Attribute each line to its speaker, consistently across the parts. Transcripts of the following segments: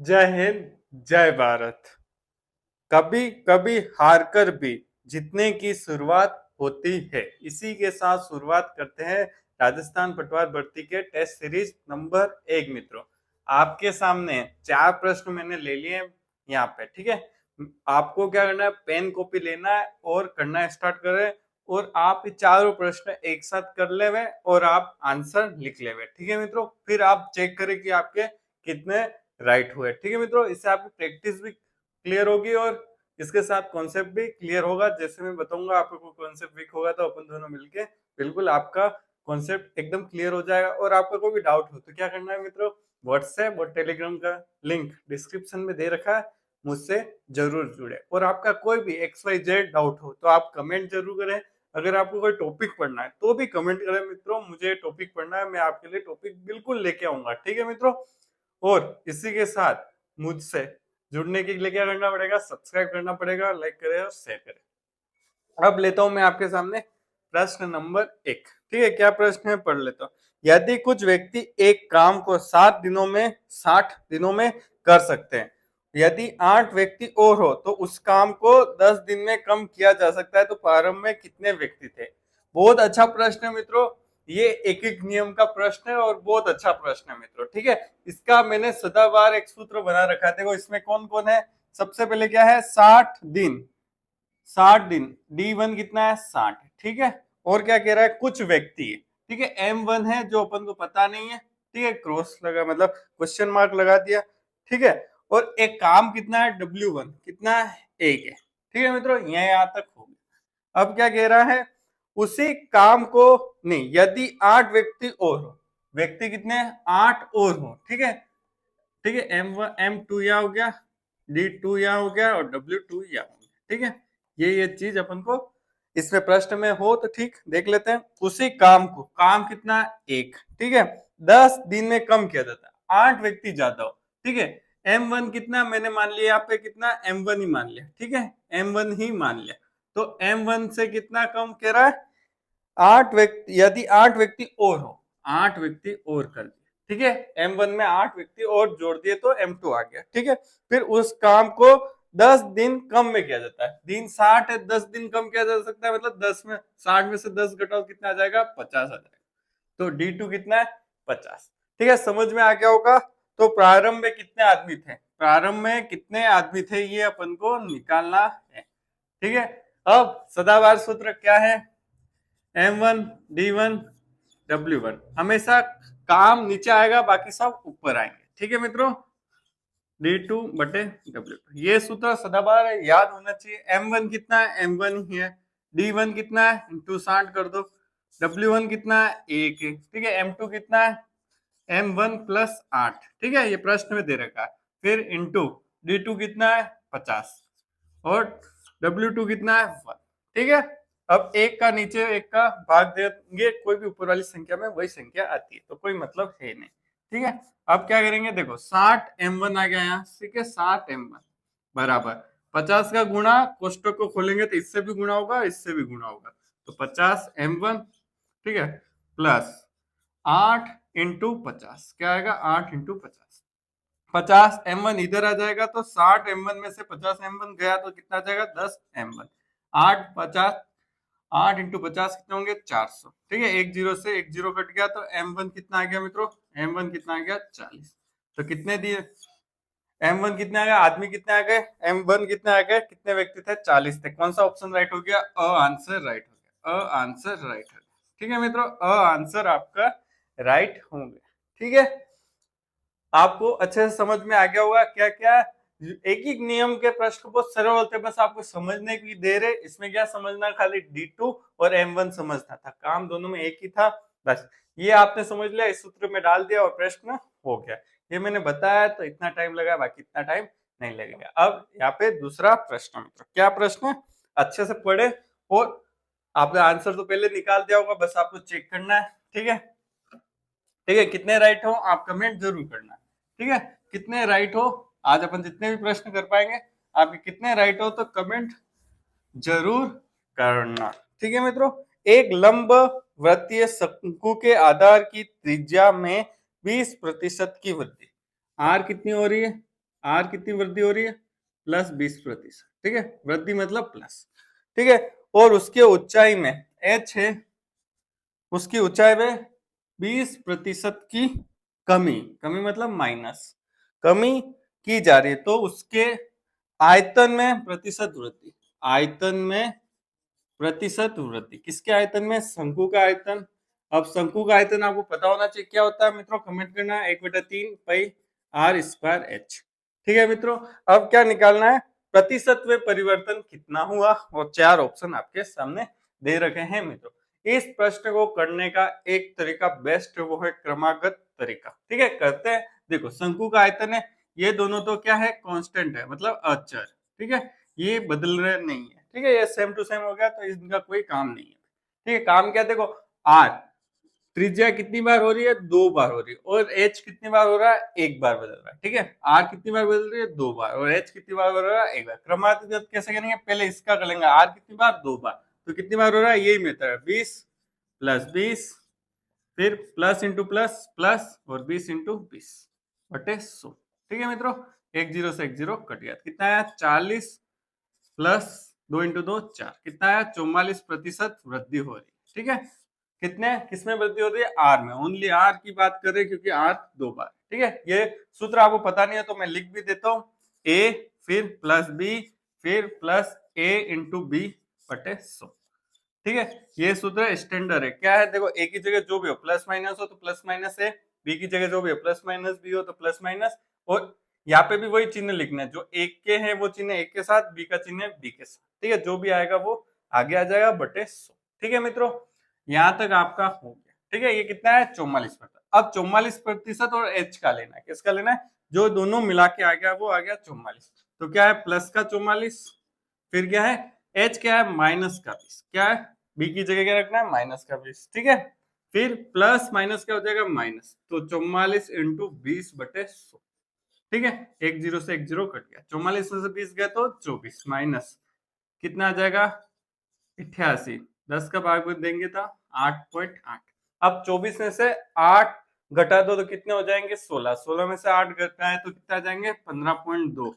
Speaker 1: जय हिंद, जय भारत। कभी कभी हार कर भी जीतने की शुरुआत होती है। इसी के साथ शुरुआत करते हैं राजस्थान पटवार भर्ती के टेस्ट सीरीज नंबर 1। मित्रों, आपके सामने 4 प्रश्न मैंने ले लिए हैं यहाँ पे, ठीक है। आपको क्या करना है, पेन कॉपी लेना है और करना स्टार्ट करें। और आप ये चारों प्रश्न एक साथ कर ले हुए और आप आंसर लिख ले हुए, ठीक है मित्रों। फिर आप चेक करें कि आपके कितने राइट हुए, ठीक है मित्रों। इससे आपकी प्रैक्टिस भी क्लियर होगी और इसके साथ कॉन्सेप्ट भी क्लियर होगा। जैसे मैं बताऊंगा, आपको कोई कॉन्सेप्ट वीक होगा तो अपन दोनों मिलके बिल्कुल आपका कॉन्सेप्ट एकदम क्लियर हो जाएगा। और आपका कोई भी डाउट हो तो क्या करना है मित्रों, व्हाट्सएप और टेलीग्राम का लिंक डिस्क्रिप्शन में दे रखा है, मुझसे जरूर जुड़े। और आपका कोई भी XYZ डाउट हो तो आप कमेंट जरूर करें। अगर आपको कोई टॉपिक पढ़ना है तो भी कमेंट करें मित्रों, मुझे टॉपिक पढ़ना है, मैं आपके लिए टॉपिक बिल्कुल लेके आऊंगा, ठीक है मित्रों। और इसी के साथ मुझसे जुड़ने के लिए क्या करना पड़ेगा, सब्सक्राइब करना पड़ेगा, लाइक करें और शेयर करें। अब लेता हूं मैं आपके सामने प्रश्न नंबर 1, ठीक है। क्या प्रश्न है, पढ़ लेता हूं। यदि कुछ व्यक्ति एक काम को 60 दिनों में कर सकते हैं, यदि 8 व्यक्ति और हो तो उस काम को 10 दिन में कम किया जा सकता है, तो प्रारंभ में कितने व्यक्ति थे। बहुत अच्छा प्रश्न है मित्रों। ये एक एक नियम का प्रश्न है और बहुत अच्छा प्रश्न है मित्रों, ठीक है। इसका मैंने सदाबहार एक सूत्र बना रखा है। देखो इसमें कौन कौन है। सबसे पहले क्या है, 60 दिन। 60 दिन, D1 कितना है, 60, ठीक है। और क्या कह रहा है, कुछ व्यक्ति, ठीक है। M1 है जो अपन को पता नहीं है, ठीक है, क्रॉस लगा मतलब क्वेश्चन मार्क लगा दिया, ठीक है। और एक काम कितना है, W1 कितना है, 1 है, ठीक है मित्रों। यहाँ तक हो गया। अब क्या कह रहा है, उसी काम को, नहीं, यदि 8 व्यक्ति और हो, व्यक्ति कितने हैं, 8 और हो, ठीक है, ठीक है। M1 M2 यहाँ हो गया, D2 यहाँ हो गया और W2 यहाँ हो गया, ठीक है। ये चीज अपन को इसमें प्रश्न में हो तो ठीक, देख लेते हैं। उसी काम को, काम कितना, 1, ठीक है, 10 दिन में कम किया जाता है, 8 व्यक्ति ज्यादा हो, ठीक है। M1 कितना मैंने मान लिया, यहाँ पे कितना M1 ही मान लिया, ठीक है, M1 ही मान लिया। तो M1 से कितना कम कह रहा है, 8 व्यक्ति, यदि 8 व्यक्ति और हो, 8 व्यक्ति और कर दिए, ठीक है। M1 में 8 व्यक्ति और जोड़ दिए तो M2 आ गया, ठीक है। फिर उस काम को 10 दिन कम में किया जाता है। दिन 60 है, 10 दिन कम किया जा सकता है, मतलब 10 में 60 में से 10 घटाओ, कितना आ जाएगा, 50 आ जाएगा। तो D2 कितना है, 50, ठीक है। समझ में आ गया होगा। तो प्रारंभ में कितने आदमी थे, प्रारंभ में कितने आदमी थे, ये अपन को निकालना है, ठीक है। अब सदाबहार सूत्र क्या है, M1 D1 W1, हमेशा काम नीचे आएगा, बाकी सब ऊपर आएंगे, ठीक है मित्रों। D2 बटे W2, ये सूत्र सदाबहार है, याद होना चाहिए। M1 कितना है, M1 ही है। D1 कितना है, इंटू 60 कर दो। W1 कितना है, 1 है, ठीक है। M2 कितना है, M1 प्लस 8, ठीक है, ये प्रश्न में दे रखा है। फिर इंटू D2 कितना है, 50, और W2 कितना है, 1, ठीक है। अब एक का नीचे एक का भाग देंगे, कोई भी ऊपर वाली संख्या में वही संख्या आती है, तो कोई मतलब है नहीं, ठीक है। अब क्या करेंगे, देखो 60M1 आ गया यहाँ, ठीक है, 60M1 बराबर 50 का गुणा, कोष्टक को खोलेंगे तो इससे भी गुणा होगा, इससे भी गुणा होगा, तो 50M1, ठीक है, प्लस 8 × 50, क्या आएगा, 8 × 50, 50M1 इधर आ जाएगा, तो 60M1 में से 50M1 गया तो कितना आ जाएगा, 10M1। 8 × 50 कितने होंगे, 400, ठीक है। एक जीरो से एक जीरो कट गया, तो M1 कितना आ गया मित्रों, M1 कितना आ गया, 40। तो कितने दिए, M1 कितने आ गए, आदमी कितने आ गए, M1 कितने आ गए, कितने व्यक्ति थे, 40 थे। कौन सा ऑप्शन राइट हो गया, अ आंसर राइट हो गया, अ आंसर राइट हो गया, ठीक है मित्रों, अ आंसर आपका राइट हो गया, ठीक है। आपको अच्छे से समझ में आ गया होगा क्या क्या, एक एक नियम के प्रश्न बहुत सरल होते हैं, बस आपको समझने की देर है। इसमें क्या समझना, खाली D2 और M1 समझना था, काम दोनों में एक ही था, बस ये आपने समझ लिया, इस सूत्र में डाल दिया और प्रश्न हो गया। ये मैंने बताया तो इतना टाइम लगा, बाकी इतना टाइम नहीं लगेगा। अब यहाँ पे दूसरा प्रश्न मित्रों, क्या प्रश्न है, अच्छे से पढ़े और आपने आंसर तो पहले निकाल दिया होगा, बस आपको चेक करना है, ठीक है, ठीक है। कितने राइट हो आप कमेंट जरूर करना, ठीक है। कितने राइट हो, आज अपन जितने भी प्रश्न कर पाएंगे, आपके कितने राइट हो तो कमेंट जरूर करना, ठीक है मित्रों। एक लंब वृत्तीय शंकु के आधार की त्रिज्या में 20% की वृद्धि, आर कितनी हो रही है, आर कितनी वृद्धि हो रही है? +20%। ठीक है, वृद्धि मतलब प्लस। ठीक है, और उसके ऊंचाई में h है, उसकी ऊंचाई में 20% की कमी, कमी मतलब माइनस, कमी की जा रही है, तो उसके आयतन में प्रतिशत वृद्धि, आयतन में प्रतिशत वृद्धि, किसके आयतन में? शंकु का आयतन। अब शंकु का आयतन आपको पता होना चाहिए, क्या होता है मित्रों? कमेंट करना, 1/3 पाई आर स्क्वायर एच। ठीक है मित्रों, अब क्या निकालना है? प्रतिशत में परिवर्तन कितना हुआ, और 4 ऑप्शन आपके सामने दे रखे हैं मित्रों। इस प्रश्न को करने का एक तरीका बेस्ट, वो है क्रमागत तरीका। ठीक है, करते हैं। देखो, शंकु का आयतन है, ये दोनों तो क्या है? कांस्टेंट है, मतलब अचर। ठीक है, ये बदल रहे नहीं है। ठीक है, ये सेम टू सेम हो गया, तो इनका कोई काम नहीं है। ठीक है, काम क्या? देखो, आर त्रिज्या कितनी बार हो रही है? 2 बार हो रही है, और एच कितनी बार हो रहा है? 1 बार बदल रहा है। ठीक है, आर कितनी बार बदल रही है? 2 बार, और एच कितनी बार बदल रहा है? 1 बार। क्रमागत कैसे करेंगे? पहले इसका कर लेंगे, आर कितनी बार? 2 बार, तो कितनी बार हो रहा है? यही मेथड है, 20 + 20, फिर प्लस इंटू प्लस प्लस, और 20 × 20/100। ठीक है मित्रों, एक जीरो से एक जीरो कट गया, कितना आया? 40 प्लस 2 × 2 4, कितना आया? 44% वृद्धि हो रही है। ठीक है, कितने, किसमें वृद्धि हो रही है? आर में, ओनली आर की बात कर रहे हैं, क्योंकि आर 2 बार। ठीक है, ये सूत्र आपको पता नहीं है तो मैं लिख भी देता हूं, ए फिर प्लस बी फिर प्लस ए इंटू बी बटे 100। ठीक है, ये सूत्र स्टैंडर्ड है। क्या है? देखो, ए की जगह जो भी हो प्लस माइनस हो तो प्लस माइनस है, बी की जगह जो भी हो प्लस माइनस बी हो तो प्लस माइनस, और यहाँ पे भी वही चिन्ह लिखना है, जो एक के है वो चिन्ह एक के साथ, बी का चिन्ह बी के साथ। ठीक है, जो भी आएगा वो आगे आ जाएगा बटे 100। ठीक है मित्रों, यहाँ तक आपका हो गया। ठीक है, ये कितना है? 44%। अब 44% और एच का लेना है, किसका लेना है? जो दोनों मिला के आ गया वो आ गया 44। तो क्या है? प्लस का 44, फिर क्या है? एच क्या है? माइनस का 20। क्या है? बी की जगह क्या रखना है? माइनस का 20। ठीक है, फिर प्लस माइनस क्या हो जाएगा? माइनस, तो 44 × 20/100। ठीक है, एक जीरो से एक जीरो कट गया, 44 में से 20 गया तो 24, माइनस कितना आ जाएगा? 88। 10 का भाग भी देंगे तो 8.8। अब 24 में से 8 घटा दो तो कितने हो जाएंगे? 16। 16 में से 8 घटाए तो कितना आ जाएंगे? 15.2।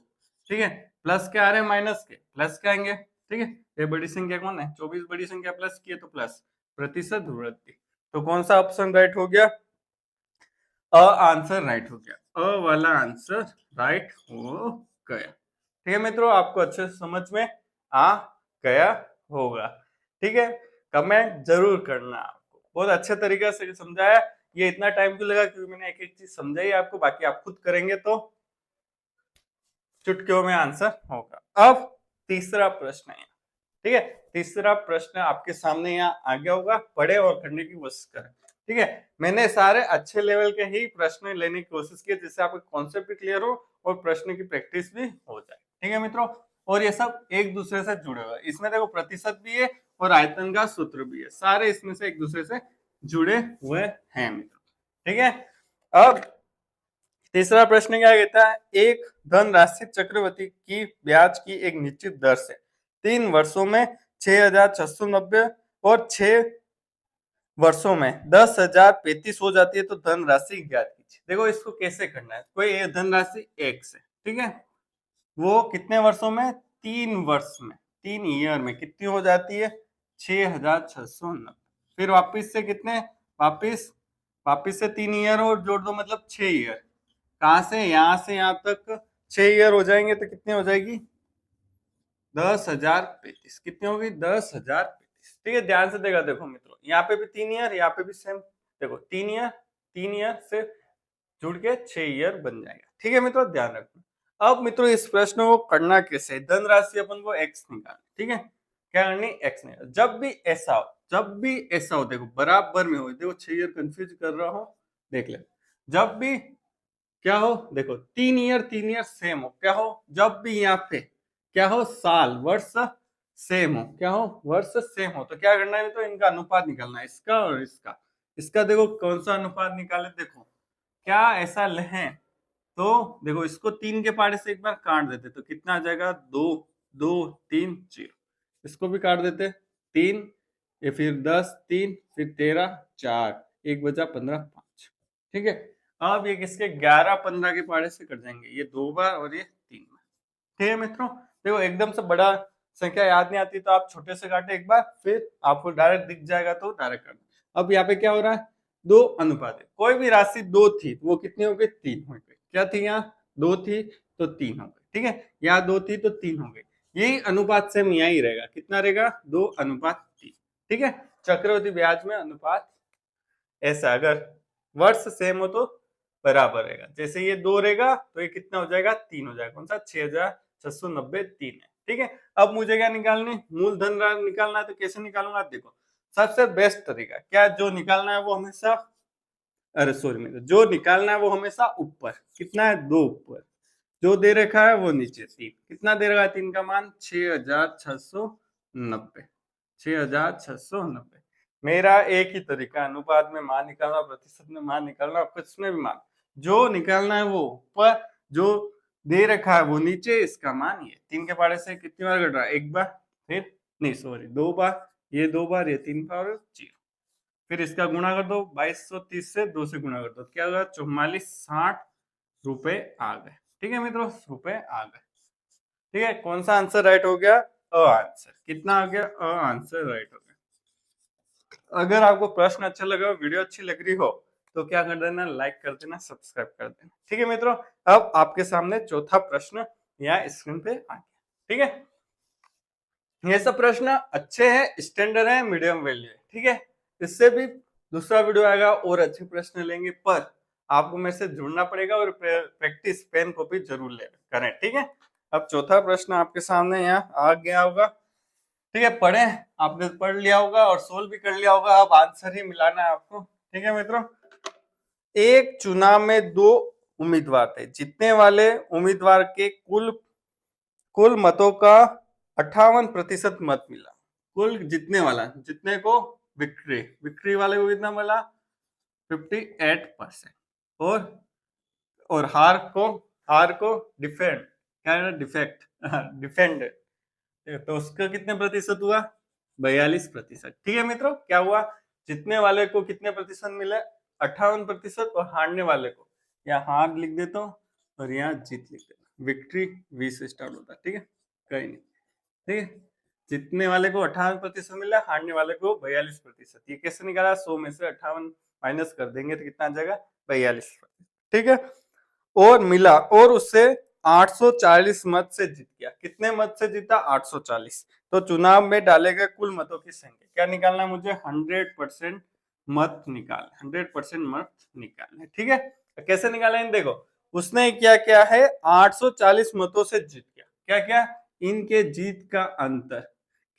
Speaker 1: ठीक है, प्लस क्या आ रहे हैं? माइनस के प्लस क्या आएंगे? ठीक है, ये बड़ी संख्या कौन है? 24 बड़ी संख्या, प्लस की है तो प्लस, प्रतिशत वृद्धि। तो कौन सा ऑप्शन राइट हो गया? आंसर राइट हो गया, वाला आंसर राइट हो गया। ठीक है मित्रों, आपको अच्छे से समझ में आ गया होगा। ठीक है, कमेंट जरूर करना। आपको बहुत अच्छे तरीके से समझाया। ये इतना टाइम क्यों लगा? क्योंकि मैंने एक एक चीज समझाई आपको, बाकी आप खुद करेंगे तो चुटकियों में आंसर होगा। अब तीसरा प्रश्न है, ठीक है, तीसरा प्रश्न आपके सामने यहाँ आ गया होगा, पढ़े और करने की कोशिश करें। ठीक है, मैंने सारे अच्छे लेवल के ही प्रश्न लेने की कोशिश की, जिससे आपको कॉन्सेप्ट भी क्लियर हो और प्रश्न की प्रैक्टिस भी हो जाए। ठीक है मित्रों, और ये सब एक दूसरे से जुड़े हुए, इसमें देखो प्रतिशत भी है और आयतन का सूत्र भी है, सारे इसमें से एक दूसरे से जुड़े हुए हैं मित्रों। ठीक है, अब तीसरा प्रश्न क्या कहता है? एक धनराशि चक्रवृद्धि की ब्याज की एक निश्चित दर से 3 वर्षों में 6,690 और 6 वर्षों में 10,035 हो जाती है, तो धनराशि ज्ञात कीजिए। देखो, इसको कैसे करना है? कोई धनराशि एक्स है, ठीक है, वो कितने वर्षों में? 3 वर्ष में, 3 ईयर में कितनी हो जाती है? 6,690। फिर वापिस से कितने? वापिस से 3 ईयर और जोड़ दो, मतलब 6 ईयर। कहां से? यहां से यहां तक 6 ईयर हो जाएंगे तो कितने हो जाएगी? 10,035। कितनी होगी? 10,035। ठीक है, ध्यान से देखा, देखो मित्रों, यहाँ पे भी 3 ईयर, यहाँ पे भी सेम। देखो, 3 ईयर से जुड़ के 6 ईयर बन जाएगा। ठीक है मित्रों, ध्यान रखना। अब मित्रों, इस प्रश्न को करना कैसे? धनराशि अपन को एक्स निकालना। ठीक है, क्या करनी? एक्स निकाल। जब भी ऐसा हो, जब भी ऐसा हो, देखो बराबर में हो, देखो 6 ईयर कंफ्यूज कर रहा हूं, देख ले। जब भी क्या हो, देखो 3 ईयर सेम हो, क्या हो? जब भी यहाँ पे क्या हो? साल, वर्ष सेम हो, क्या हो? वर्ष सेम हो, तो क्या करना है? तो इनका अनुपात निकालना है, इसका और इसका। इसका देखो कौन सा अनुपात निकाले, देखो क्या ऐसा लें तो देखो, इसको 3 के पारे से एक बार काट देते तो कितना आ जाएगा? 2 2 3 0। इसको भी काट देते, 3, ये फिर 10 3, फिर 13 4, 1 बचा 15 5। ठीक है, अब ये किसके 11-15 के पहाड़े से कट जाएंगे, ये 2 बार और ये 3 बार। ठीक है मित्रों, देखो एकदम से बड़ा संख्या याद नहीं आती तो आप छोटे से काटे एक बार, फिर आपको डायरेक्ट दिख जाएगा तो डायरेक्ट काट। अब यहाँ पे क्या हो रहा है, 2 अनुपात है, कोई भी राशि 2 थी वो कितनी हो गई, 3 हो गई। क्या थी, यहाँ 2 थी तो 3 हो गई। ठीक है, यहाँ 2 थी तो 3 हो गई। यही अनुपात सेम यहाँ ही रहेगा, कितना रहेगा, 2:3। ठीक है, चक्रवृद्धि ब्याज में अनुपात ऐसा, अगर वर्ष सेम हो तो बराबर रहेगा। जैसे ये 2 रहेगा तो ये कितना हो जाएगा, 3 हो जाएगा। कौन सा, 6,690 3 है। ठीक है, अब मुझे क्या निकालने, मूलधन निकालना है तो कैसे निकालूंगा, आप देखो सबसे बेस्ट तरीका क्या, जो निकालना है वो हमेशा, अरे सॉरी, जो निकालना है वो हमेशा ऊपर, कितना है 2 ऊपर, जो दे रखा है वो नीचे 3। कितना दे रखा है, 3 का मान 6,690, 6,690। मेरा एक ही तरीका, अनुपात में मान निकालना, प्रतिशत में मान निकालना, कुछ में भी मान, जो निकालना है वो ऊपर, जो दे रखा है वो नीचे, इसका मान ये 3 के पहाड़े से कितनी बार घट रहा है, एक बार, फिर नहीं सॉरी 2 बार, ये 2 बार, ये 3 बार और 0। फिर इसका गुणा कर दो, 2230 से 2 से गुणा कर दो, क्या होगा, 4460 रुपए आ गए। ठीक है मित्रों, रुपए आ गए। ठीक है, कौन सा आंसर राइट हो गया, अ आंसर। कितना आ गया, अ आंसर राइट हो गया। अगर आपको प्रश्न अच्छा लगा, वीडियो अच्छी लग रही हो तो क्या कर देना, लाइक कर देना, सब्सक्राइब कर देना। ठीक है मित्रों, अब आपके सामने चौथा प्रश्न यहाँ स्क्रीन पे आ गया। ठीक है, ये सब प्रश्न अच्छे हैं, स्टैंडर्ड है, मीडियम वैल्यू है। ठीक है, इससे भी दूसरा वीडियो आएगा और अच्छे प्रश्न लेंगे, पर आपको मेरे से जुड़ना पड़ेगा और प्रैक्टिस पेन कॉपी जरूर ले करें। ठीक है, अब चौथा प्रश्न आपके सामने यहाँ आ गया होगा। ठीक है, पढ़े, आपने पढ़ लिया होगा और सोल्व भी कर लिया होगा, अब आंसर ही मिलाना है आपको। ठीक है मित्रों, एक चुनाव में 2 उम्मीदवार थे, जीतने वाले उम्मीदवार के कुल मतों का 58% मत मिला। कुल जीतने वाला, जीतने को विक्री वाले को कितना मिला, 58%। और हार को डिफेक्ट डिफेंड, तो उसका कितने प्रतिशत हुआ, 42%। ठीक है मित्रों, क्या हुआ, जीतने वाले को कितने प्रतिशत मिले, 58%, और हारने वाले को, या हार लिख देता हूँ और यहाँ जीत लिख देता, विक्ट्री 20 से स्टार्ट होता है। ठीक है, कहीं नहीं। ठीक है, जीतने वाले को 58% मिला, हारने वाले को 42%। ये कैसे निकाला, 100 में से 58 माइनस कर देंगे तो कितना आ जाएगा, 42%। ठीक है, और मिला, और उससे 840 मत से जीत गया। कितने मत से जीता, 840। तो चुनाव में डाले गए कुल मतों की संख्या क्या निकालना, मुझे 100% मत निकालना, 100% मत निकालना। ठीक है, कैसे निकालें, देखो उसने क्या क्या है, 840 मतों से जीत गया। क्या क्या, इनके जीत का अंतर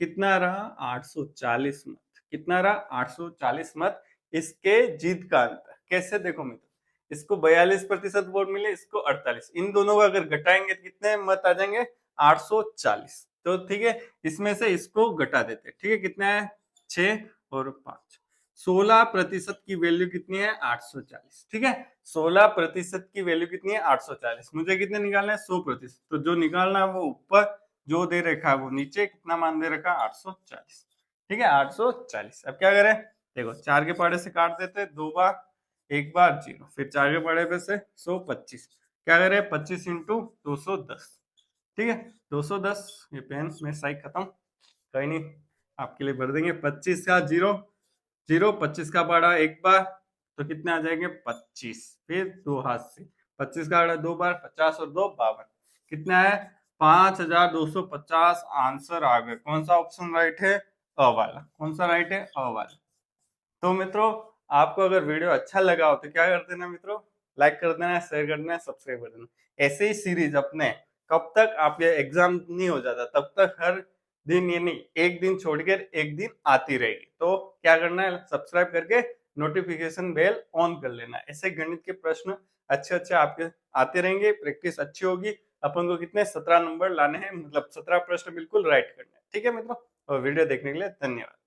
Speaker 1: कितना रहा, 840 मत। कितना रहा, 840 मत, इसके जीत का अंतर। कैसे, देखो मित्र, इसको 42% वोट मिले, इसको 48, इन दोनों को अगर घटाएंगे तो कितने मत आ जाएंगे, 840। तो ठीक है, इसमें से इसको घटा देते। ठीक है, कितना है, 6 और 5, 16% की वैल्यू कितनी है, 840। ठीक है, 16% की वैल्यू कितनी है, 840। मुझे कितने निकालना है, 100%। तो जो निकालना है वो ऊपर, जो दे रखा है वो नीचे। कितना मान दे रखा है, 840। ठीक है, 840। अब क्या करें, देखो 4 के पहाड़े से काट देते, 2 बार, एक बार 0, फिर 4 के पहाड़े पे से 125, क्या करें, 25 इंटू 210। ठीक है, 210, ये पेन में साइज खत्म, कहीं नहीं, आपके लिए भर देंगे। 25 का 0 0, 25 का पहाड़ा एक बार, तो कितने आ जाएंगे, 25, फिर 2 हाथ से 25 का पहाड़ा 2 बार, 50 और 2 52, कितना है, 5250 आंसर आ गए। कौन सा ऑप्शन राइट है, अ वाला। कौन सा राइट है, अ वाला। तो मित्रों, आपको अगर वीडियो अच्छा लगा हो तो क्या कर देना मित्रों, लाइक कर देना, शेयर कर देना, सब्सक्राइब कर देना। ऐसे ही सीरीज अपने, कब तक आप ये एग्जाम नहीं हो जाता तब तक हर दिन, ये नहीं एक दिन छोड़कर एक दिन आती रहेगी। तो क्या करना है, सब्सक्राइब करके नोटिफिकेशन बेल ऑन कर लेना। ऐसे गणित के प्रश्न अच्छे अच्छे आपके आते रहेंगे, प्रैक्टिस अच्छी होगी। अपन को कितने 17 नंबर लाने हैं, मतलब 17 प्रश्न बिल्कुल राइट करने हैं। ठीक है मित्रों, और वीडियो देखने के लिए धन्यवाद।